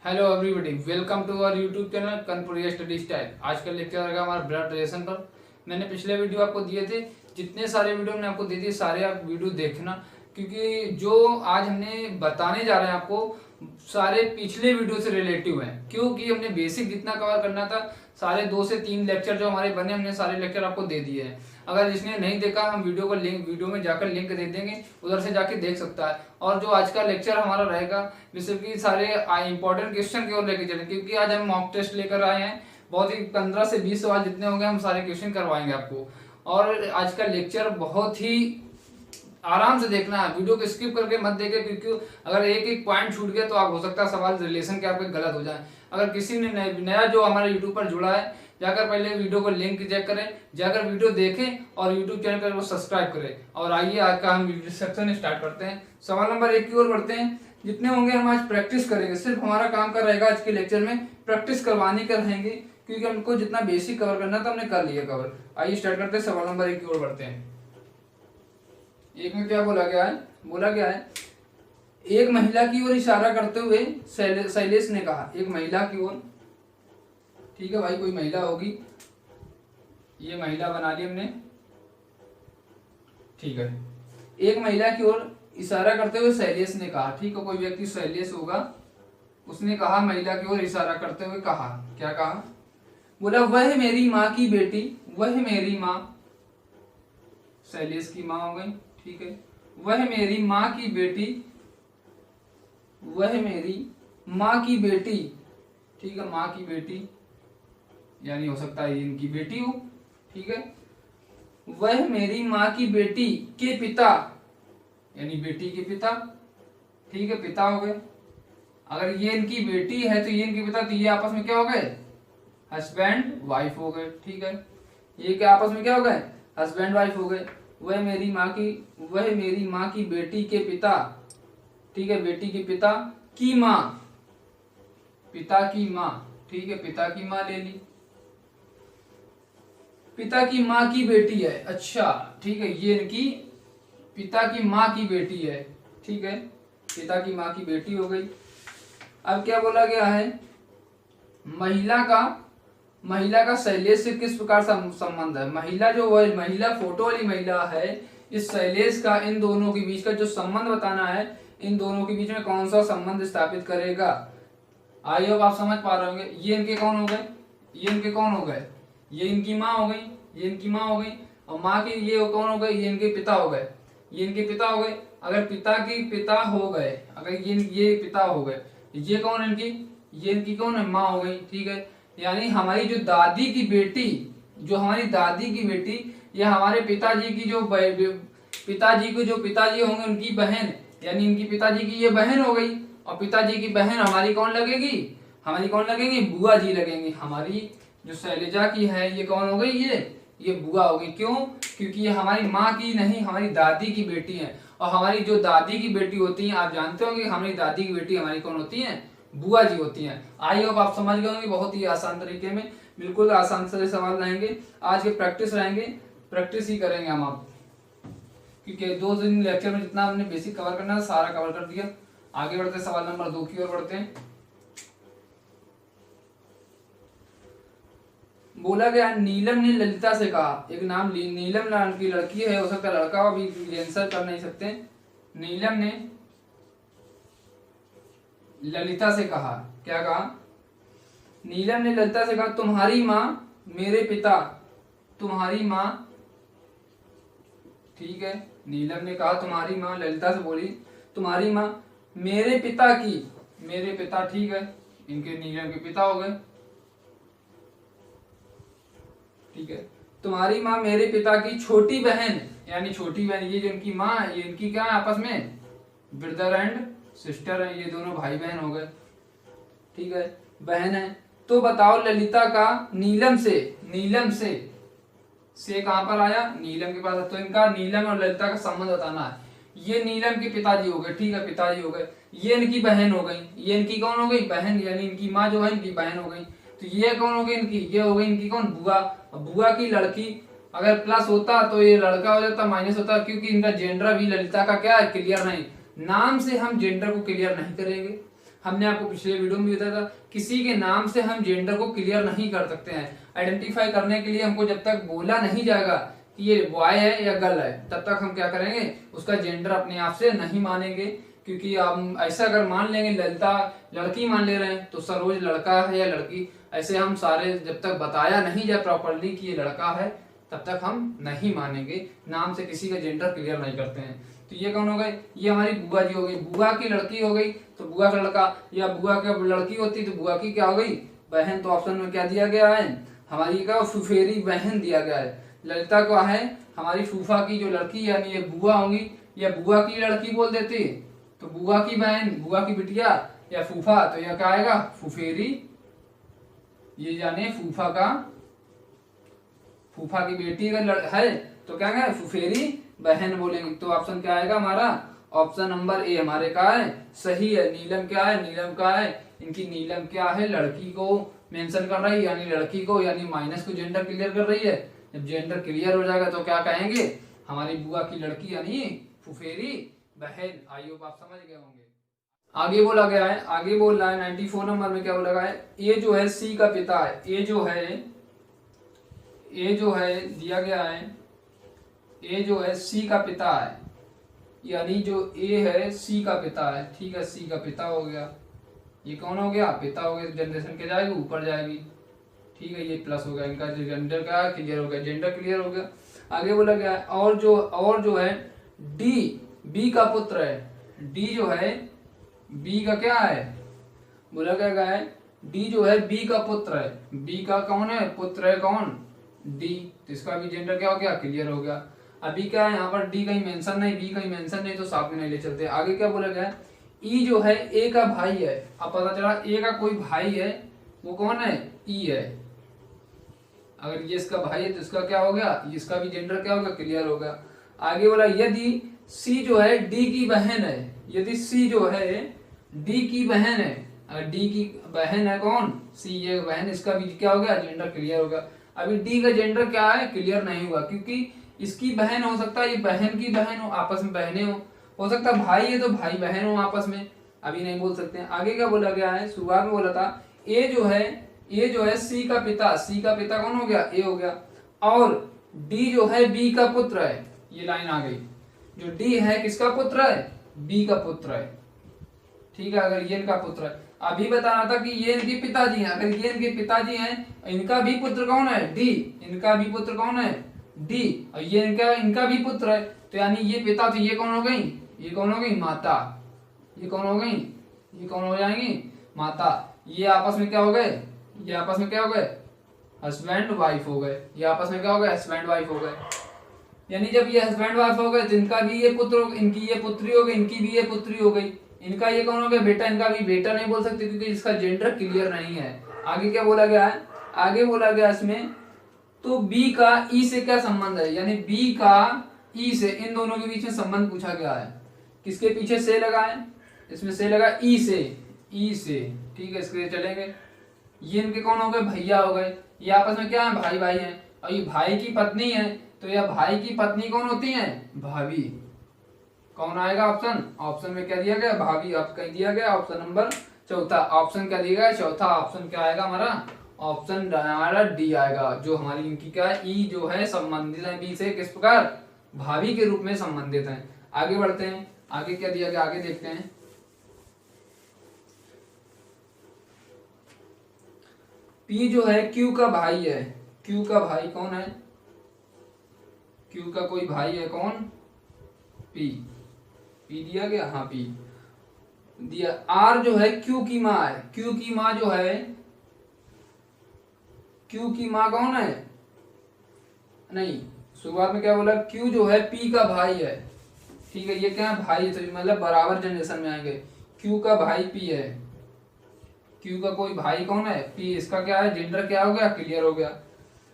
Hello everybody, welcome to our YouTube channel Kanpuriya study style. आज का lecture रहेगा हमारा ब्लड रिलेशन पर। मैंने पिछले वीडियो आपको दिए थे, जितने सारे वीडियो मैंने आपको दिए थे सारे आप वीडियो देखना, क्योंकि जो आज हमने बताने जा रहे हैं आपको सारे पिछले वीडियो से रिलेटिव हैं। क्योंकि हमने बेसिक जितना कवर करना था सारे 2 से 3 लेक्चर जो हमारे बने हमने सारे लेक्चर आपको दे दिए हैं। अगर जिसने नहीं देखा हम वीडियो को वीडियो में जाकर लिंक दे देंगे, उधर से जाके देख सकता है। और जो आज का लेक्चर हमारा रहेगा बेसिकली सारे इंपॉर्टेंट क्वेश्चन की ओर लेके चलेंगे, क्योंकि आज हम मॉक टेस्ट लेकर आए हैं। बहुत ही 15 से 20 सवाल जितने होंगे हम सारे क्वेश्चन करवाएंगे आपको। और आज का लेक्चर बहुत ही आराम से देखना है, वीडियो को स्किप करके मत देखे, क्योंकि अगर एक एक पॉइंट छूट गया तो आप हो सकता है सवाल रिलेशन के आपके गलत हो जाए। अगर किसी ने नया जो हमारे यूट्यूब पर जुड़ा है, जाकर पहले वीडियो को लिंक चेक करें, जाकर वीडियो देखें और यूट्यूब चैनल को सब्सक्राइब करें। और आइए आज का हम सेक्शन स्टार्ट करते हैं। सवाल नंबर 1 की ओर बढ़ते हैं। जितने होंगे हम आज प्रैक्टिस करेंगे, सिर्फ हमारा काम का रहेगा आज के लेक्चर में प्रैक्टिस करवाने का रहेंगे, क्योंकि हमको जितना बेसिक कवर करना था हमने कर लिया कवर। आइए स्टार्ट करते हैं। सवाल नंबर 1 की ओर बढ़ते हैं। एक में क्या बोला गया है? बोला गया है एक महिला की ओर इशारा करते हुए शैलेश ने कहा। एक महिला की ओर, ठीक है भाई, कोई महिला होगी, ये महिला बना ली हमने, ठीक है। एक महिला की ओर इशारा करते हुए शैलेश ने कहा, ठीक है, कोई व्यक्ति शैलेश होगा, उसने कहा, महिला की ओर इशारा करते हुए कहा, क्या कहा? बोला वह मेरी माँ की बेटी, वह मेरी माँ, शैलेश की माँ हो गई, ठीक है। वह मेरी माँ की बेटी, वह मेरी माँ की बेटी, ठीक है, माँ की बेटी यानी हो सकता है इनकी बेटी हो, ठीक है। वह मेरी माँ की बेटी के पिता यानी बेटी के पिता, ठीक है, पिता हो गए। अगर ये इनकी बेटी है तो ये इनके पिता, तो ये आपस में क्या हो गए? हस्बैंड वाइफ हो गए, ठीक है। ये क्या आपस में क्या हो गए? हस्बैंड वाइफ हो गए। वह मेरी माँ की बेटी के पिता, ठीक है, बेटी के पिता की माँ, पिता की माँ, ठीक है, पिता की माँ ले ली, पिता की माँ की बेटी है, अच्छा, ठीक है, ये इनकी पिता की माँ की बेटी है, ठीक है, पिता की माँ की बेटी हो गई। अब क्या बोला गया है? महिला का शैलेश से किस प्रकार संबंध है? महिला जो महिला फोटो वाली महिला है, इस शैलेश का इन दोनों के बीच का जो संबंध बताना है, इन दोनों के बीच में कौन सा संबंध स्थापित करेगा? आई होप आप समझ पा रहे होंगे। ये इनके कौन हो गए? ये इनके कौन हो गए? ये इनकी माँ हो गई, ये इनकी माँ हो गई। और माँ की ये कौन हो गए? ये इनके पिता हो गए, ये इनके पिता हो गए। अगर पिता की पिता हो गए, अगर ये पिता हो गए, ये कौन इनकी? ये इनकी कौन है? माँ हो गई, ठीक है। यानी हमारी जो दादी की बेटी, जो हमारी दादी की बेटी, ये हमारे पिताजी की जो पिताजी होंगे उनकी बहन, यानी इनकी पिताजी की ये बहन हो गई। और पिताजी की बहन हमारी कौन लगेगी? हमारी कौन लगेंगी? बुआ जी लगेंगी। हमारी जो शैलजा की है ये कौन हो गई? ये बुआ हो गई। क्यों? क्योंकि ये हमारी माँ की नहीं, हमारी दादी की बेटी है। और हमारी जो दादी की बेटी होती है, आप जानते होंगे हमारी दादी की बेटी हमारी कौन होती है? बुआ जी होती हैं। आई होप आप समझ गए होंगे। बहुत ही आसान तरीके में, बिल्कुल आसान से सवाल रहेंगे आज के, प्रैक्टिस रहेंगे, प्रैक्टिस ही करेंगे हम आप, क्योंकि 2 दिन लेक्चर में जितना हमने बेसिक कवर करना है सारा कवर कर दिया। आगे बढ़ते हैं, सवाल नंबर 2 की ओर बढ़ते हैं। बोला गया नीलम ने ललिता से कहा। एक नाम नीलम नाम की लड़की है, हो सकता है लड़का हो, अभी आंसर कर नहीं सकते। नीलम ने ललिता से कहा, क्या कहा? नीलम ने ललिता से कहा, तुम्हारी माँ मेरे पिता, तुम्हारी माँ, ठीक है, नीलम ने कहा तुम्हारी माँ, ललिता से बोली तुम्हारी माँ मेरे पिता की, मेरे पिता, ठीक है, इनके नीलम के पिता हो गए, ठीक है। तुम्हारी माँ मेरे पिता की छोटी बहन, यानी छोटी बहन, ये जो इनकी माँ है, ये इनकी क्या है आपस में? ब्रदर एंड सिस्टर है, ये दोनों भाई बहन हो गए, ठीक है, बहन है। तो बताओ ललिता का नीलम से कहां पर आया? नीलम के पास। तो इनका नीलम और ललिता का संबंध बताना है। ये नीलम के पिताजी हो गए, ठीक है, पिताजी हो गए। ये इनकी बहन हो गई, ये इनकी कौन हो गई? बहन, यानी इनकी माँ जो है इनकी बहन हो गई। तो ये कौन हो गई इनकी? ये हो गई इनकी कौन? बुआ। बुआ की लड़की, अगर प्लस होता तो ये लड़का हो जाता, माइनस होता, क्योंकि इनका जेंडर भी ललिता का क्या है? क्लियर नहीं। नाम से हम जेंडर को क्लियर नहीं करेंगे, हमने आपको पिछले वीडियो में भी बताया था, किसी के नाम से हम जेंडर को क्लियर नहीं कर सकते हैं। आइडेंटिफाई करने के लिए हमको जब तक बोला नहीं जाएगा कि ये बॉय है या गर्ल है, तब तक हम क्या करेंगे, उसका जेंडर अपने आप से नहीं मानेंगे। क्योंकि हम ऐसा अगर मान लेंगे, ललिता लड़की मान ले रहे हैं तो सरोज लड़का है या लड़की, ऐसे हम सारे जब तक बताया नहीं जाए प्रॉपरली कि ये लड़का है, तब तक हम नहीं मानेंगे। नाम से किसी का जेंडर क्लियर नहीं करते हैं। तो ये कौन हो गए, ये हमारी बुआ जी हो गई। बुआ की लड़की हो गई तो बुआ का लड़का, या बुआ की लड़की होती तो बुआ की क्या हो गई, बहन। तो ऑप्शन में क्या दिया गया है, हमारी का फुफेरी बहन दिया गया है। ललिता क्या है, हमारी फूफा की जो लड़की यानी ये बुआ होंगी, या बुआ की लड़की बोल देती तो बुआ की बहन, बुआ की बिटिया या फूफा, तो यह क्या आएगा, फुफेरी। ये जाने फूफा की बेटी का है तो क्या है, फुफेरी बहन बोलेंगे। तो ऑप्शन क्या आएगा हमारा, ऑप्शन नंबर ए हमारे का है सही है। नीलम क्या है, नीलम क्या है, इनकी नीलम क्या है, लड़की को मेंशन कर रही है, यानी लड़की को, यानी माइनस को जेंडर क्लियर कर रही है। जब जेंडर क्लियर हो जाएगा तो क्या कहेंगे, हमारी बुआ की लड़की यानी फुफेरी बहन। आई होप आप समझ गए होंगे। आगे बोला गया है, आगे बोल रहा है 94 नंबर में क्या बोला गया है, ये जो है सी का पिता है। ये जो है दिया गया है, ए जो है सी का पिता है, यानी जो ए है सी का पिता है। ठीक है, सी का पिता हो गया, ये कौन हो गया, पिता हो गया। जनरेशन के जाएगी ऊपर जाएगी। ठीक है, ये प्लस हो गया, इनका जो जेंडर का क्लियर हो गया, जेंडर क्लियर हो गया। आगे बोला गया है, और जो है डी बी का पुत्र है। डी जो है बी का क्या है, बोला गया है डी जो है बी का पुत्र है। बी का कौन है, पुत्र है कौन, डी। तो इसका भी जेंडर क्या हो गया, क्लियर हो गया। अभी क्या है, यहाँ पर डी कहीं मेंशन नहीं, बी कहीं मेंशन नहीं, तो साथ में नहीं ले चलते। आगे क्या बोला गया है, ई जो है ए का भाई है। अब पता चला ए का कोई भाई है, वो कौन है, ई है। अगर ये इसका भाई है तो इसका क्या हो गया, इसका भी जेंडर क्या होगा, क्लियर होगा। आगे बोला यदि सी जो है डी की बहन है, यदि सी जो है डी की बहन है, अगर डी की बहन है कौन, सी, ये बहन, इसका भी क्या हो गया, जेंडर क्लियर होगा। अभी डी का जेंडर क्या है, क्लियर नहीं हुआ, क्योंकि इसकी बहन हो सकता है, ये बहन की बहन हो, आपस में बहनें हो सकता है भाई है तो भाई बहन हो आपस में, अभी नहीं बोल सकते हैं। आगे क्या बोला गया है, शुरुआत में बोला था ए जो है सी का पिता, सी का पिता कौन हो गया, ए हो गया। और डी जो है बी का पुत्र है, ये लाइन आ गई। जो डी है किसका पुत्र है, बी का पुत्र है। ठीक है, अगर ये इनका पुत्र है, अभी बताना था कि ये इनके पिताजी हैं। अगर ये इनके पिताजी हैं, इनका भी पुत्र कौन है, डी, इनका भी पुत्र कौन है, डी, और ये इनका भी पुत्र है। तो यानी ये पिता, तो ये कौन हो गई, ये कौन हो गई, माता। ये कौन हो गई, ये कौन हो जाएंगी, माता। ये आपस में क्या हो गए, ये आपस में क्या हो गए, हस्बैंड वाइफ हो गए। ये आपस में क्या हो गए, हस्बैंड वाइफ हो गए। यानी जब ये हस्बैंड वाइफ हो गए तो इनका भी ये पुत्र, इनकी ये पुत्री हो गई, इनकी भी ये पुत्री हो गई। इनका ये कौन हो गया, बेटा। इनका भी बेटा नहीं बोल सकते क्योंकि इसका जेंडर क्लियर नहीं है। आगे क्या बोला गया है, आगे बोला गया इसमें, तो बी का ई से क्या संबंध है, यानी बी का ई से, इन दोनों के बीच में संबंध पूछा गया है। किसके पीछे से लगा है, इसमें से लगा ई से, ई से। ठीक है, इसके लिए चलेंगे। ये इनके कौन हो गए, भैया हो गए। ये आपस में क्या है, भाई भाई हैं। और ये भाई की पत्नी है, तो यह भाई की पत्नी कौन होती है, भाभी। कौन आएगा ऑप्शन, ऑप्शन में क्या दिया गया, भाभी। अब कहीं दिया गया ऑप्शन नंबर चौथा। ऑप्शन क्या दिया गया, चौथा ऑप्शन क्या आएगा हमारा, ऑप्शन हमारा डी आएगा। जो हमारी इनकी क्या है, ई जो है संबंधित है बी से, किस प्रकार, भाभी के रूप में संबंधित है। आगे बढ़ते हैं, आगे क्या दिया गया, आगे देखते हैं। पी जो है क्यू का भाई है। क्यू का भाई कौन है, क्यू का कोई भाई है कौन, पी। पी दिया गया, हाँ पी दिया। आर जो है क्यू की माँ है। क्यू की माँ जो है, क्यू की माँ कौन है, नहीं, शुरुआत में क्या बोला, क्यू जो है पी का भाई है। ठीक है, ये क्या है, भाई है, तो मतलब बराबर जनरेशन में आएंगे। क्यू का भाई पी है, क्यू का कोई भाई कौन है, पी। इसका क्या है, जेंडर क्या हो गया, क्लियर हो गया।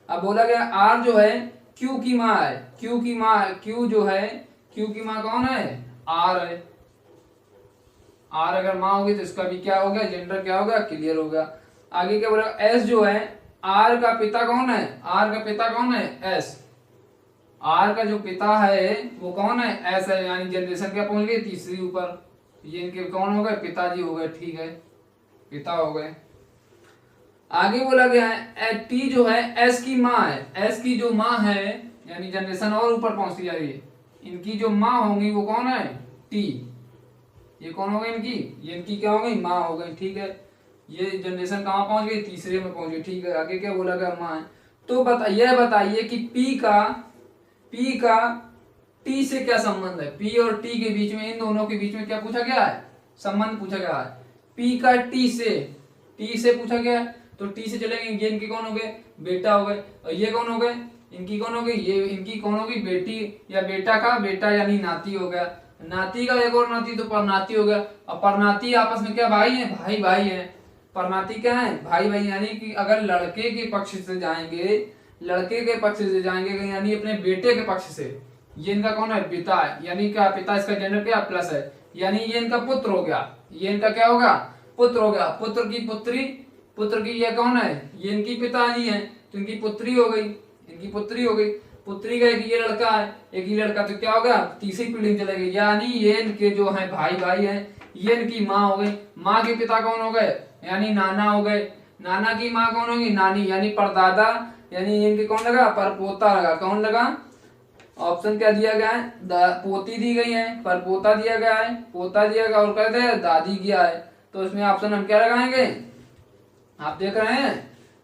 अब बोला गया आर जो है क्यू की माँ है। क्यू की माँ, क्यू जो है, क्यू की माँ कौन है, आर है। आर अगर माँ होगी तो इसका भी क्या हो गया, जेंडर क्या हो गया, क्लियर हो गया। आगे क्या बोला, एस जो है, आर का पिता कौन है, आर का पिता कौन है, एस। आर का जो पिता है वो कौन है, एस है। यानी जनरेशन क्या पहुंच गई, तीसरी ऊपर। ये इनके कौन हो गए, पिताजी हो गए, ठीक है, पिता हो गए। आगे बोला गया है टी जो है एस की माँ है, एस की जो माँ है यानी जनरेशन और ऊपर पहुंचती जा रही है, इनकी जो माँ होंगी वो कौन है, टी। ये कौन हो गई इनकी, ये इनकी क्या हो गई, माँ हो गई, ठीक है। ये जनरेशन कहाँ पहुंच गई, तीसरे में पहुंच गई, ठीक है। आगे क्या बोला गया, माँ है। तो बताइए कि पी का टी से क्या संबंध है, पी और टी के बीच में, इन दोनों के बीच में क्या पूछा गया है, संबंध पूछा गया है। पी का टी से पूछा गया है, तो टी से चलेंगे, ये इनके कौन हो गए, बेटा हो गए। और ये कौन हो गए, इनकी कौन हो गई, ये इनकी कौन होगी, बेटी या बेटा का बेटा यानी नाती हो गया। नाती का एक और नाती तो परनाती हो गया। और परनाती आपस में क्या भाई है, भाई है। परनाती क्या है, भाई यानी कि अगर लड़के के पक्ष से जाएंगे, यानी अपने बेटे के पक्ष से, ये इनका कौन है, पिता है, यानी क्या पिता, इसका जेंडर क्या प्लस है, यानी ये इनका पुत्र हो गया, ये इनका क्या होगा, पुत्र हो गया। पुत्र की पुत्री, पुत्र की ये कौन है, ये इनकी पिताजी है, तो इनकी पुत्री हो गई, पुत्री का एक ये लड़का है, एक ही लड़का, तो क्या हो गया, तीसरी पीढ़ी में चले गए, यानी ये इनके जो है भाई हैं, ये इनकी माँ हो गई। माँ के पिता कौन हो गए, यानी नाना हो गए। नाना की माँ कौन होगी, नानी, यानी परदादा, यानी इनके कौन लगा, परपोता लगा, कौन लगा, ऑप्शन क्या दिया गया है, पोती दी गई है, परपोता दिया गया है, पोता दिया गया, और कहते हैं दादी किया है। तो इसमें ऑप्शन हम क्या लगाएंगे, आप देख रहे हैं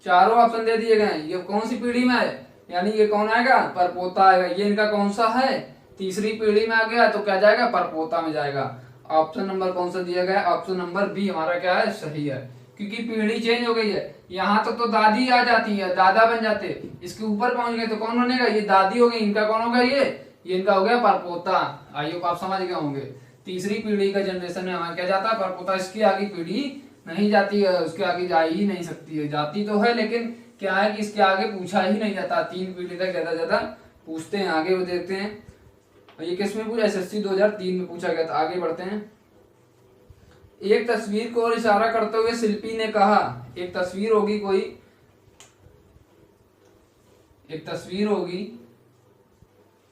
चारों ऑप्शन दे दिए गए। ये कौन सी पीढ़ी में है, यानी ये कौन आएगा, परपोता आएगा। ये इनका कौन सा है, तीसरी पीढ़ी में आ गया, तो क्या जाएगा, परपोता में जाएगा। ऑप्शन नंबर कौन सा दिया गया, ऑप्शन नंबर बी हमारा क्या है, सही है, क्योंकि पीढ़ी चेंज हो गई है। यहाँ तक तो दादी आ जाती है, दादा बन जाते, इसके ऊपर पहुंच गए तो कौन बनेगा, ये दादी हो गई, इनका कौन होगा, ये इनका हो गया परपोता। आइए आप समझ गए होंगे, तीसरी पीढ़ी का जनरेशन में हमारा क्या जाता है, परपोता। इसकी आगे पीढ़ी नहीं जाती है, उसके आगे जा ही नहीं सकती है, जाती तो है लेकिन क्या है कि इसके आगे पूछा ही नहीं जाता, 3 पीढ़ी तक ज्यादा पूछते हैं। आगे वो देखते हैं, ये किस में पूछा, SSC 2003 में पूछा गया था। आगे बढ़ते हैं। एक तस्वीर को और इशारा करते हुए शिल्पी ने कहा, एक तस्वीर होगी कोई, एक तस्वीर होगी,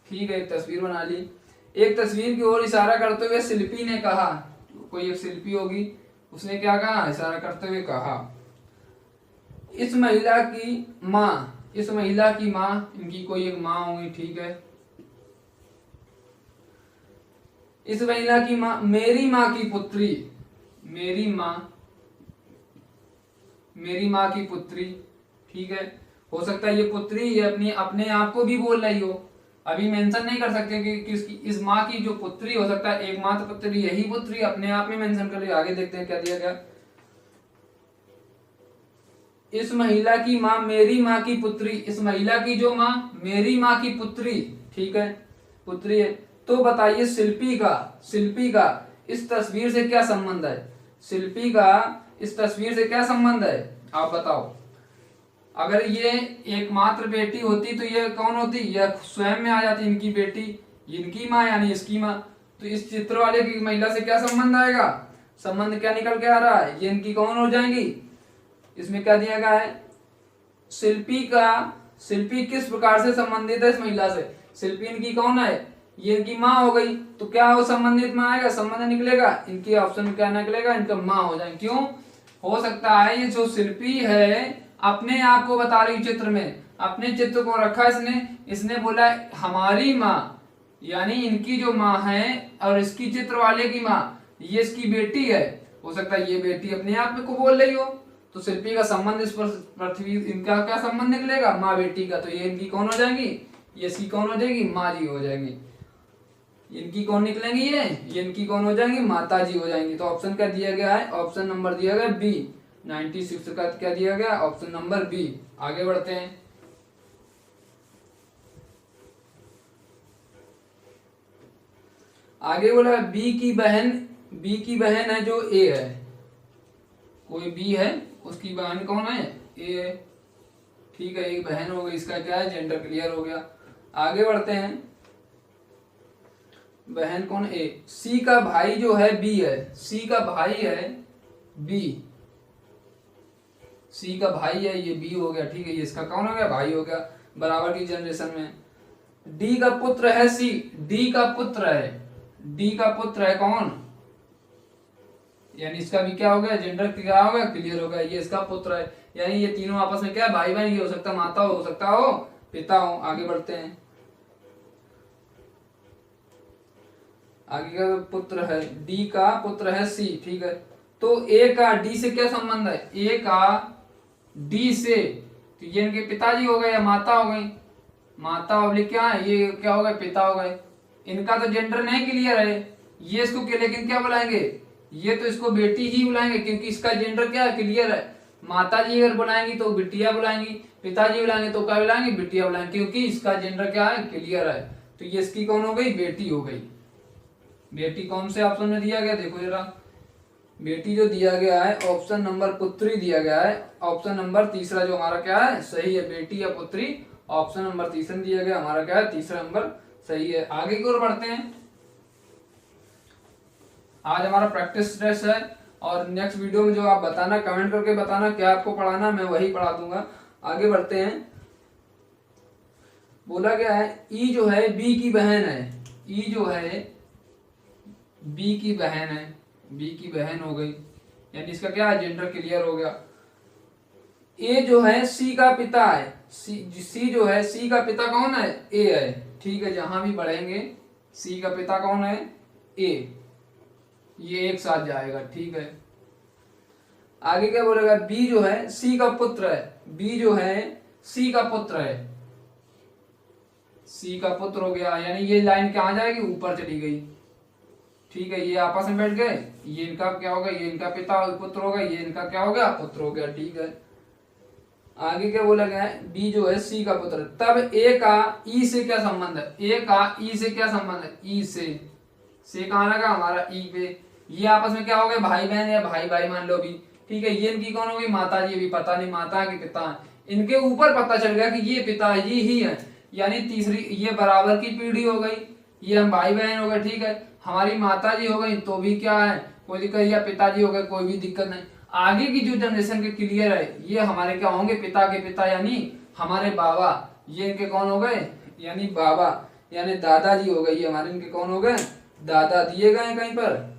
ठीक है, एक तस्वीर बना ली। एक तस्वीर की ओर इशारा करते हुए शिल्पी ने कहा, कोई एक शिल्पी होगी, उसने क्या कहा, इशारा करते हुए कहा, इस महिला की माँ, इस महिला की माँ, इनकी कोई एक माँ होगी, ठीक है। इस महिला की माँ, मेरी माँ की पुत्री, मेरी माँ की पुत्री, ठीक है। हो सकता है ये पुत्री ये अपने आप को भी बोल रही हो, अभी मेंशन नहीं कर सकते कि किसकी, इस माँ की जो पुत्री, हो सकता है एकमात्र पुत्री, यही पुत्री अपने आप में मेंशन कर रही। आगे देखते हैं क्या दिया गया। इस महिला की माँ, मेरी माँ की पुत्री, इस महिला की जो माँ, मेरी माँ की पुत्री, ठीक है, पुत्री है। तो बताइए शिल्पी का इस तस्वीर से क्या संबंध है, शिल्पी का इस तस्वीर से क्या संबंध है, आप बताओ। अगर ये एकमात्र बेटी होती तो ये कौन होती, यह स्वयं में आ जाती, इनकी बेटी, इनकी माँ यानी इसकी माँ। तो इस चित्र वाले की महिला से क्या संबंध आएगा, संबंध क्या निकल के आ रहा है, ये इनकी कौन हो जाएंगी। इसमें क्या दिया गया है, शिल्पी किस प्रकार से संबंधित है इस महिला से, शिल्पी इनकी कौन है, ये इनकी माँ हो गई, तो क्या वो संबंधित में आएगा, संबंध निकलेगा, इनकी ऑप्शन में क्या निकलेगा, इनका माँ हो जाएंगे। क्यों, हो सकता है ये जो शिल्पी है अपने आप को बता रही चित्र में, अपने चित्र को रखा इसने बोला हमारी माँ, यानी इनकी जो माँ है और इसकी चित्र वाले की माँ, ये इसकी बेटी है, हो सकता है ये बेटी अपने आप में को बोल रही हो। तो शिल्पी का संबंध इस पृथ्वी, इनका क्या संबंध निकलेगा, माँ बेटी का, तो ये इनकी कौन हो जाएंगी, ये इसकी कौन हो जाएगी, माँ जी हो जाएंगी। इनकी कौन निकलेंगी, ये इनकी कौन हो जाएंगी, माता जी हो जाएंगी। तो ऑप्शन क्या दिया गया है, ऑप्शन नंबर दिया गया बी, 96 का क्या दिया गया, ऑप्शन नंबर बी। आगे बढ़ते हैं। आगे बोला बी की बहन है जो ए है, कोई बी है उसकी बहन कौन है, ए है, ठीक है, एक बहन हो गई, इसका क्या है, जेंडर क्लियर हो गया। आगे बढ़ते हैं। बहन कौन, ए। सी का भाई जो है बी है, सी का भाई है बी, सी का भाई है, ये बी हो गया, ठीक है, ये इसका कौन हो गया, भाई हो गया, बराबर की जनरेशन में। डी का पुत्र है सी, डी का पुत्र है कौन, यानी इसका भी क्या हो गया, जेंडर क्या हो गया, क्लियर हो गया, ये इसका पुत्र है। यानी ये तीनों आपस में क्या है, भाई बहन, ये हो सकता है माता हो सकता हो पिता हो। आगे बढ़ते हैं, आगे का पुत्र है डी का पुत्र है सी, ठीक है। तो ए का डी से क्या संबंध है, ए का डी से, तो ये इनके पिताजी हो गए या माता हो गई, माता ऑब्लिक क्या है, ये क्या हो गए, पिता हो गए। इनका तो जेंडर नहीं क्लियर है, ये इसको लेकिन क्या बुलाएंगे, ये तो इसको बेटी ही बुलाएंगे, क्योंकि इसका जेंडर क्या है, क्लियर है। माता जी अगर बुलाएंगी तो बिटिया बुलाएंगी, पिताजी बुलाएंगे तो क्या बुलाएंगे, बिटिया बुलाएंगे, क्योंकि इसका जेंडर क्या है, क्लियर है। तो ये इसकी कौन हो गई, बेटी हो गई। बेटी कौन से ऑप्शन में दिया गया, देखो जरा, बेटी जो दिया गया है ऑप्शन नंबर पुत्री दिया गया है, ऑप्शन नंबर तीसरा जो हमारा क्या है, सही है, बेटी या पुत्री, ऑप्शन नंबर तीसरा दिया गया, हमारा क्या है, तीसरा नंबर सही है। आगे की ओर बढ़ते हैं, आज हमारा प्रैक्टिस टेस्ट है, और नेक्स्ट वीडियो में जो आप बताना, कमेंट करके बताना क्या आपको पढ़ाना, मैं वही पढ़ा दूंगा। आगे बढ़ते हैं, बोला गया है ई जो है बी की बहन है, ई जो है बी की बहन है, बी की बहन हो गई, यानी इसका क्या है, जेंडर क्लियर हो गया। ए जो है सी का पिता है, सी जो है सी का पिता कौन है, ए है, ठीक है। जहां भी बढ़ेंगे सी का पिता कौन है, ए, ये एक साथ जाएगा, ठीक है। आगे क्या बोलेगा, बी जो है सी का पुत्र है, बी जो है सी का पुत्र है, सी का पुत्र हो गया, यानी ये लाइन कहां जाएगी, ऊपर चली गई, ठीक है। ये आपस में बैठ गए, ये इनका क्या होगा, ये इनका पिता पुत्र होगा, ये इनका क्या हो गया, पुत्र हो गया, ठीक है। आगे क्या बोला गया है, बी जो है सी का पुत्र, तब ए का ई से क्या संबंध है, ए का ई से क्या संबंध है, ई से कहां लगा, हमारा ई पे। ये आपस में क्या हो गए, भाई बहन या भाई भाई मान लो भी, ठीक है। ये इनकी कौन हो गई, माता जी, भी पता नहीं माता के पिता है, इनके ऊपर पता चल गया कि ये पिताजी ही है, यानी तीसरी ये बराबर की पीढ़ी हो गई, ये हम भाई बहन हो गए, ठीक है। हमारी माता जी हो गई तो भी क्या है, कोई दिक्कत, या पिताजी हो गए कोई भी दिक्कत नहीं। आगे की जो जनरेशन के क्लियर है, ये हमारे क्या होंगे, पिता के पिता, यानी हमारे बाबा, ये इनके कौन हो गए, यानी बाबा, यानी दादाजी हो गए, ये हमारे इनके कौन हो गए, दादा दिए गए कहीं पर।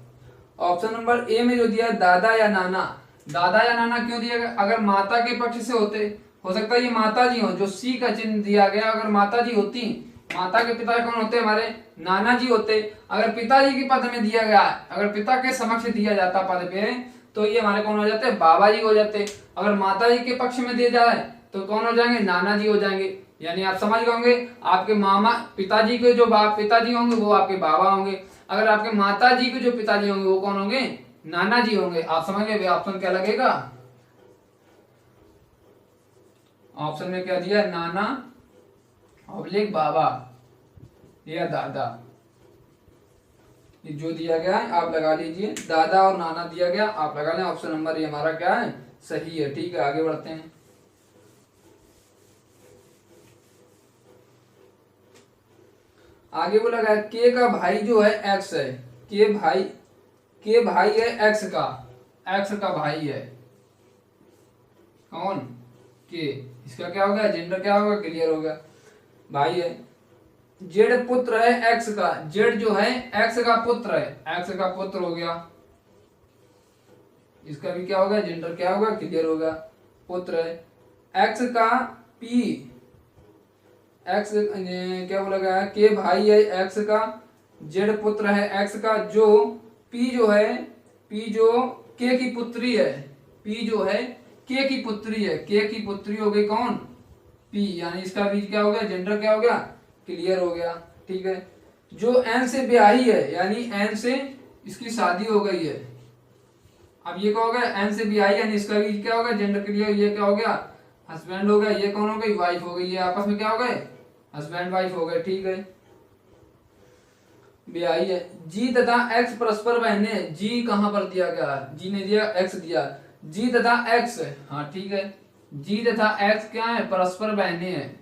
ऑप्शन नंबर ए में जो दिया दादा या नाना, दादा या नाना क्यों दिया गया, अगर माता के पक्ष से होते, हो सकता है ये माता जी हो, जो सी का चिन्ह दिया गया, अगर माता जी होती, माता के पिता कौन होते, हमारे नाना जी होते। अगर पिताजी के पद में दिया गया, अगर पिता के समक्ष दिया जाता पद पे, तो ये हमारे कौन हो जाते, बाबा जी हो जाते। अगर माता जी के पक्ष में दिए जाए तो कौन हो जाएंगे, नाना जी हो जाएंगे। यानी आप समझ गए होंगे, आपके मामा पिताजी के जो पिताजी होंगे वो आपके बाबा होंगे, अगर आपके माता जी के जो पिताजी होंगे वो कौन होंगे, नाना जी होंगे। आप समझ गए, ऑप्शन क्या लगेगा, ऑप्शन में क्या दिया, नाना ऑब्लिक बाबा या दादा, जो दिया गया है आप लगा लीजिए, दादा और नाना दिया गया, आप लगा लें, ऑप्शन नंबर ये हमारा क्या है, सही है, ठीक है। आगे बढ़ते हैं, आगे बोला गया के का भाई जो है एक्स है, के भाई है एक्स का भाई है, कौन, के, इसका क्या होगा, जेंडर क्या होगा, क्लियर होगा, भाई है। जेड पुत्र है एक्स का, जेड जो है एक्स का पुत्र है, एक्स का पुत्र हो गया, इसका भी क्या होगा, जेंडर क्या होगा, क्लियर होगा, पुत्र है। एक्स का पी, एक्स क्या बोला गया है, के भाई है एक्स का, जेड पुत्र है एक्स का, जो पी जो है, पी जो के की पुत्री है, पी जो है के की पुत्री है, के की पुत्री हो गई कौन, पी, यानी इसका भी क्या हो गया, जेंडर क्या हो गया, क्लियर हो गया, ठीक है। जो एन से ब्याही है, यानी एन से इसकी शादी हो गई है, अब ये क्या हो गया, एन से ब्याही, यानी इसका भी क्या हो गया, जेंडर क्लियर, ये क्या हो गया, हस्बैंड हो गया, ये कौन हो गई, वाइफ हो गई, ये आपस में क्या हो गए, हस्बैंड वाइफ हो गए, ठीक है। ब्याही है। जी तथा एक्स परस्पर बहने, जी कहां पर दिया गया, जी ने दिया, एक्स दिया, जी तथा एक्स, हाँ ठीक है, जी तथा एक्स क्या है, परस्पर बहने हैं,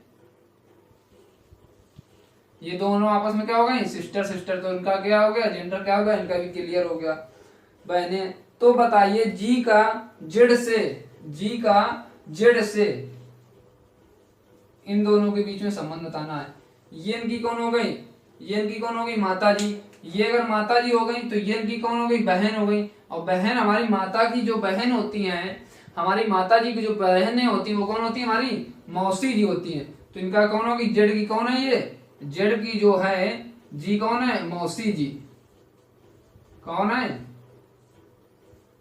ये दोनों आपस में क्या हो गए, सिस्टर, तो इनका क्या हो गया, जेंडर क्या हो गया, इनका भी क्लियर हो गया, बहने। तो बताइए जी का जेड से, जी का जेड से इन दोनों के बीच में संबंध बताना है। ये इनकी कौन हो गई, ये इनकी कौन हो गई, माता जी, ये अगर माता जी हो गई तो ये इनकी कौन हो गई, बहन हो गई। और बहन हमारी माता की जो बहन होती हैं, हमारी माता जी की जो बहनें होती हैं वो कौन होती है, हमारी मौसी जी होती हैं। तो इनका कौन होगी, जेड की कौन है, ये जेड की जो है जी कौन है, मौसी जी। कौन है,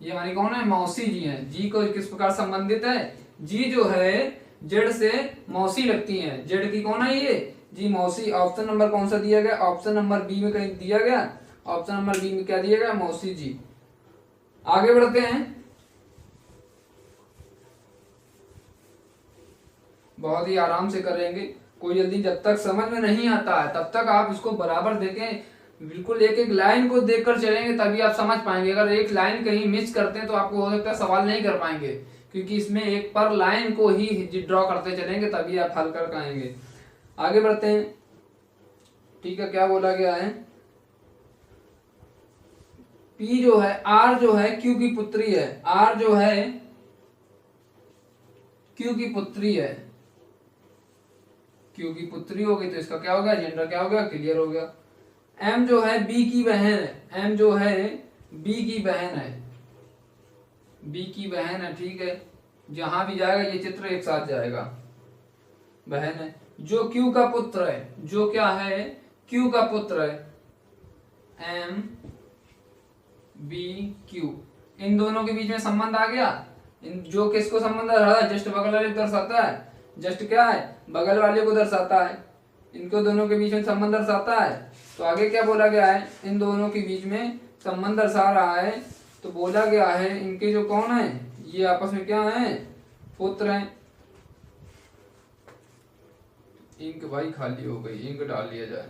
ये हमारी कौन है, मौसी जी है। जी को किस प्रकार संबंधित है, जी जो है जेड से मौसी लगती है। जेड की कौन है ये, जी मौसी। ऑप्शन नंबर कौन सा दिया गया, ऑप्शन नंबर बी में कहीं दिया गया, ऑप्शन नंबर बी में क्या दिया गया, मौसी जी। आगे बढ़ते हैं, बहुत ही आराम से करेंगे, कोई जल्दी, जब तक समझ में नहीं आता है तब तक आप इसको बराबर देखें, बिल्कुल एक एक लाइन को देखकर चलेंगे तभी आप समझ पाएंगे। अगर एक लाइन कहीं मिस करते हैं तो आपको हो सकता है सवाल नहीं कर पाएंगे, क्योंकि इसमें एक पर लाइन को ही ड्रॉ करते चलेंगे तभी आप हल कर पाएंगे। आगे बढ़ते हैं, ठीक है, क्या बोला गया है, पी जो है, आर जो है क्यू की पुत्री है, आर जो है क्यू की पुत्री है, क्यू की पुत्री हो गई तो इसका क्या हो गया, जेंडर क्या हो गया, क्लियर हो गया। एम जो है बी की बहन है, एम जो है बी की बहन है, बी की बहन है, ठीक है, जहां भी जाएगा ये चित्र एक साथ जाएगा, बहन है। जो क्यू का पुत्र है, जो क्या है, क्यू का पुत्र है, एम बी क्यू, इन दोनों के बीच में संबंध आ गया। इन जो किसको संबंध आ रहा है, जस्ट बगल वाले को दर्शाता है, जस्ट क्या है, बगल वाले को दर्शाता है, इनको दोनों के बीच में संबंध दर्शाता है। तो आगे क्या बोला गया है, इन दोनों के बीच में संबंध दर्शा रहा है, तो बोला गया है इनके जो कौन है, ये आपस में क्या है, पुत्र हैं। इंक भाई खाली हो गई, इंक डाल लिया जाए,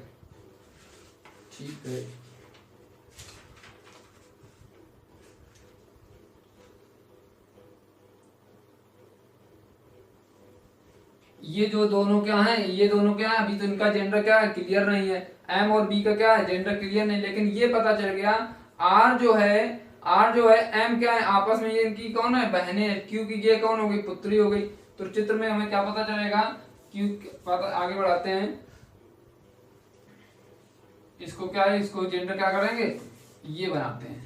ठीक है। ये जो दोनों क्या है, ये दोनों क्या है, अभी तो इनका जेंडर क्या है, क्लियर नहीं है। एम और बी का क्या है, जेंडर क्लियर नहीं, लेकिन ये पता चल गया आर जो है, आर जो है एम क्या है, आपस में ये इनकी कौन है, बहने हैं। क्यू की ये कौन हो गई, पुत्री हो गई। तो चित्र में हमें क्या पता चलेगा, क्यू पता, आगे बढ़ाते हैं, इसको क्या है, इसको जेंडर क्या करेंगे, ये बनाते हैं,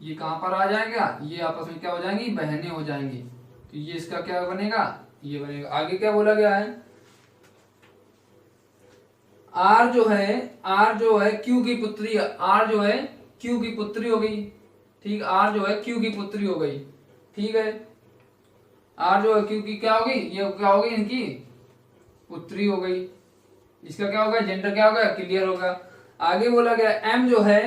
ये कहां पर आ जाएगा, ये आपस में क्या हो जाएंगी, बहनें हो जाएंगी। तो ये इसका क्या बनेगा, ये बनेगा। आगे क्या बोला गया है, आर जो है, आर जो है क्यू की पुत्री, आर जो है क्यू की पुत्री हो गई, ठीक, आर जो है क्यू की पुत्री हो गई, ठीक है। आर जो है क्यू की क्या हो गई, ये क्या हो गई, इनकी पुत्री हो गई। इसका क्या होगा, जेंडर क्या होगा, क्लियर होगा। आगे बोला गया एम जो है,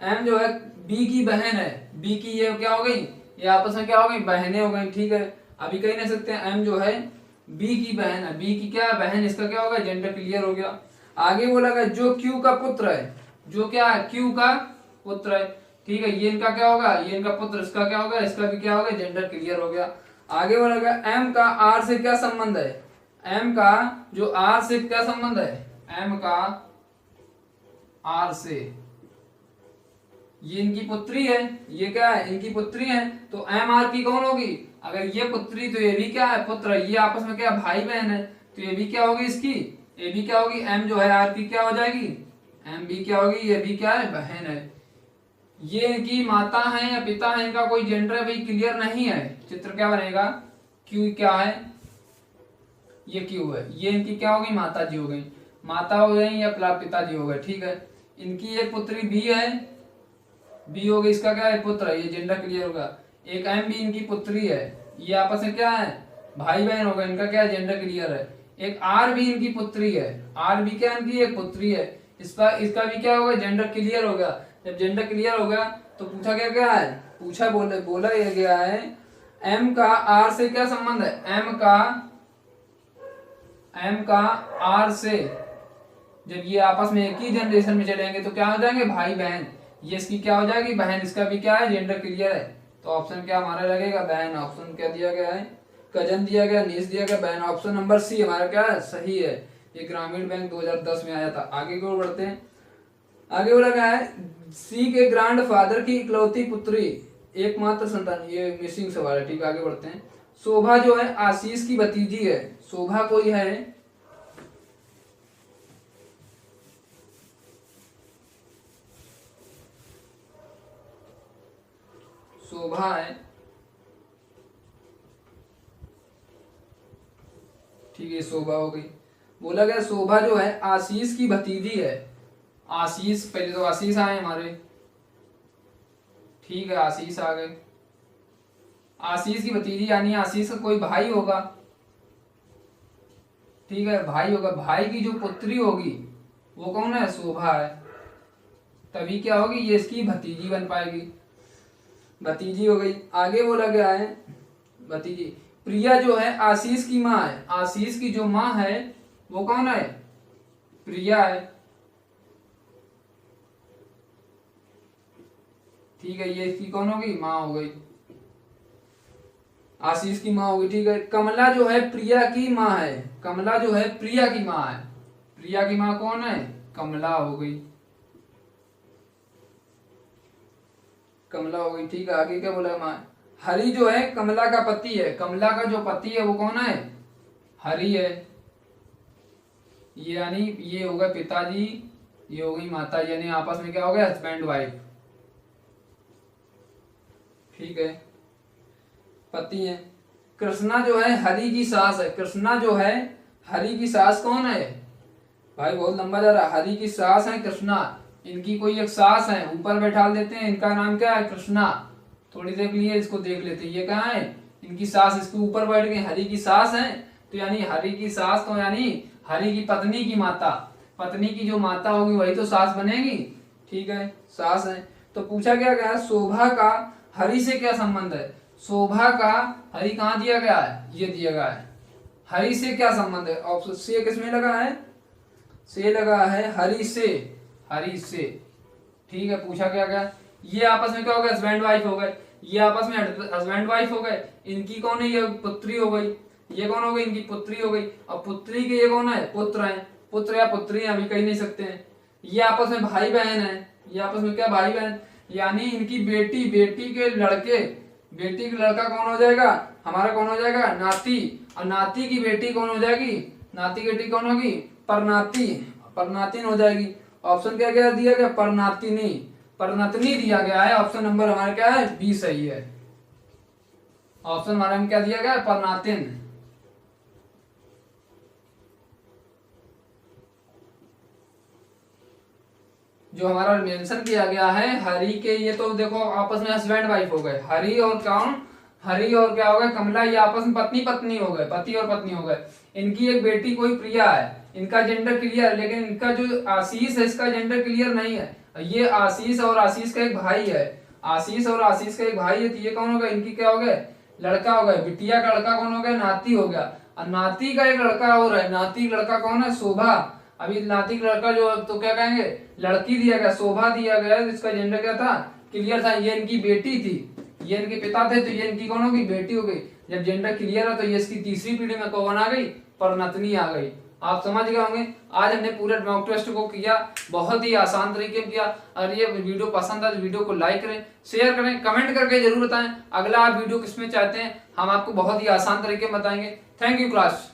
एम जो है बी की बहन है, बी की ये क्या हो गई, ये आपस में क्या हो गई, बहनें हो गई, ठीक है। अभी कह नहीं सकते एम जो है बी की बहन है, बी की क्या है, बहन, इसका क्या होगा, जेंडर क्लियर हो गया। आगे बोला गया जो क्यू का पुत्र है, जो क्या है, क्यू का पुत्र है, ठीक है, ये इनका क्या होगा, ये इनका पुत्र, इसका क्या होगा, इसका भी क्या होगा, जेंडर क्लियर हो गया। आगे बोला गया एम का आर से क्या संबंध है, एम का जो आर से क्या संबंध है, एम का आर से, ये इनकी पुत्री है, ये क्या है, इनकी पुत्री है। तो एम आर की कौन होगी, अगर ये पुत्री तो ये भी क्या है, पुत्र, ये आपस में क्या भाई बहन है, तो ये भी क्या होगी, इसकी ये भी क्या होगी, एम जो है आर की क्या हो जाएगी, एम भी क्या होगी, ये भी क्या है, बहन है। ये इनकी माता है या पिता है, इनका कोई जेंडर भाई क्लियर नहीं है। चित्र क्या बनेगा, क्यू क्या है, ये क्यू है, ये इनकी क्या होगी, माता जी हो गई, माता हो गई या पिताजी हो गए, ठीक है। इनकी एक पुत्री बी है, बी हो गई, इसका क्या है, पुत्र है, ये जेंडर क्लियर होगा। एक एम भी इनकी पुत्री है, ये आपस में क्या है, भाई बहन होगा, इनका क्या है, जेंडर क्लियर है। एक आर भी इनकी पुत्री है, आर भी क्या इनकी एक पुत्री है, इसका भी क्या होगा, जेंडर क्लियर होगा। जब जेंडर क्लियर होगा तो पूछा क्या क्या है, पूछा बोला ये गया है एम का आर से क्या संबंध है, एम का आर से, जब ये आपस में एक ही जनरेशन में चलेंगे तो क्या हो जाएंगे, भाई बहन। ये इसकी क्या हो जाएगी, बहन, इसका भी क्या है, जेंडर क्लियर है। तो ऑप्शन क्या हमारा लगेगा, बहन। ऑप्शन क्या दिया गया है, कजन दिया गया, नीस दिया गया, बहन। ऑप्शन नंबर सी हमारा क्या है, सही है। ये ग्रामीण बैंक 2010 में आया था। आगे की ओर बढ़ते हैं। आगे बोला गया है सी के ग्रैंड फादर की इकलौती पुत्री, एकमात्र संतान, ये मिसिंग सवाल है, ठीक है। आगे बढ़ते हैं। शोभा जो है आशीष की भतीजी है। शोभा कोई है, शोभा है, ठीक है, शोभा हो गई। बोला गया शोभा जो है आशीष की भतीजी है। आशीष, पहले तो आशीष आए हमारे, ठीक है, आशीष आ गए। आशीष की भतीजी यानी आशीष का कोई भाई होगा, ठीक है, भाई होगा। भाई की जो पुत्री होगी वो कौन है? शोभा है। तभी क्या होगी? ये इसकी भतीजी बन पाएगी, भतीजी हो गई। आगे बोला गया है भतीजी। प्रिया जो है आशीष की माँ है। आशीष की जो माँ है वो कौन है? प्रिया है, ठीक है, ये इसकी कौन होगी? माँ हो गई, आशीष की माँ होगी, ठीक है। कमला जो है प्रिया की माँ है। कमला जो है प्रिया की माँ है। प्रिया की माँ कौन है? कमला हो गई, कमला हो गई, ठीक है। आगे क्या बोला? माँ। हरि जो है कमला का पति है। कमला का जो पति है वो कौन है? हरि है। ये यानी ये होगा पिताजी, ये हो गई माता, यानी आपस में क्या हो गया? हस्बैंड वाइफ, ठीक है, पति है। कृष्णा जो है हरि की सास है। कृष्णा जो है हरि की सास कौन है? भाई बहुत लंबा जा रहा। हरि की सास है कृष्णा। इनकी कोई एक सास है, ऊपर बैठा देते हैं, इनका नाम क्या है? कृष्णा। थोड़ी देर के लिए इसको देख लेते हैं, ये कहाँ है? इनकी सास, इसके ऊपर बैठ गए, हरि की सास है। तो यानी हरि की सास तो यानी हरि की पत्नी की माता। पत्नी की जो माता होगी वही तो सास बनेगी, ठीक है, सास है। तो पूछा क्या गया? शोभा का हरि से क्या संबंध है? शोभा का हरि कहाँ दिया गया है? ये दिया गया है। हरि से क्या संबंध है? ऑप्शन से किसमें लगा है? से लगा है हरि से, हरि से, ठीक है। पूछा क्या गया? ये आपस में क्या हो गया? हस्बैंड वाइफ हो गए। ये आपस में हस्बैंड वाइफ हो गए। इनकी कौन है? ये पुत्री हो गई। ये कौन हो गई? इनकी पुत्री हो गई। और पुत्री के ये कौन है? पुत्र है। पुत्र या पुत्री अभी कह नहीं सकते हैं। ये आपस में भाई बहन है। ये आपस में क्या? भाई बहन। यानी इनकी बेटी, बेटी के लड़के, बेटी का लड़का कौन हो जाएगा? हमारा कौन हो जाएगा? नाती। और नाती की बेटी कौन हो जाएगी? नाती की बेटी कौन होगी? परनाती, परनातिन हो जाएगी। ऑप्शन क्या क्या दिया गया? परनातिनी, परनतनी दिया गया है। ऑप्शन नंबर हमारा क्या है? बी सही है। ऑप्शन हमारे में क्या दिया गया है? परनातिन। जो हमारा मेंशन किया गया है हरि के, ये तो देखो आपस में हस्बैंड वाइफ हो गए। हरि और कौन? हरि और क्या हो गए? कमला। ये आपस में पत्नी पत्नी हो गए, पति और पत्नी हो गए। इनकी एक बेटी कोई प्रिया है। इनका जेंडर क्लियर है, लेकिन इनका जो आशीष है इसका जेंडर क्लियर नहीं है। ये आशीष और आशीष का एक भाई है। आशीष और आशीष का एक भाई है, तो ये कौन हो गया? इनकी क्या हो गए? लड़का हो गया। बिटिया का लड़का कौन हो गया? नाती हो गया। और नाती का एक लड़का और है। नाती का लड़का कौन है? शोभा। अभी नाती का लड़का जो तो क्या कहेंगे? लड़की दिया गया, शोभा दिया गया। इसका जेंडर क्या था? क्लियर था। ये इनकी बेटी थी, ये इनके पिता थे, तो ये इनकी कौन होगी? बेटी हो गई। जब जेंडर क्लियर है तो ये इसकी तीसरी पीढ़ी में कौन आ गई? परनतनी आ गई। आप समझ गए होंगे। आज हमने पूरे मॉक टेस्ट को किया, बहुत ही आसान तरीके में किया। और ये वीडियो पसंद है तो वीडियो को लाइक करें, शेयर करें, कमेंट करके जरूर बताएं अगला आप वीडियो किसमें चाहते हैं। हम आपको बहुत ही आसान तरीके में बताएंगे। Thank you class.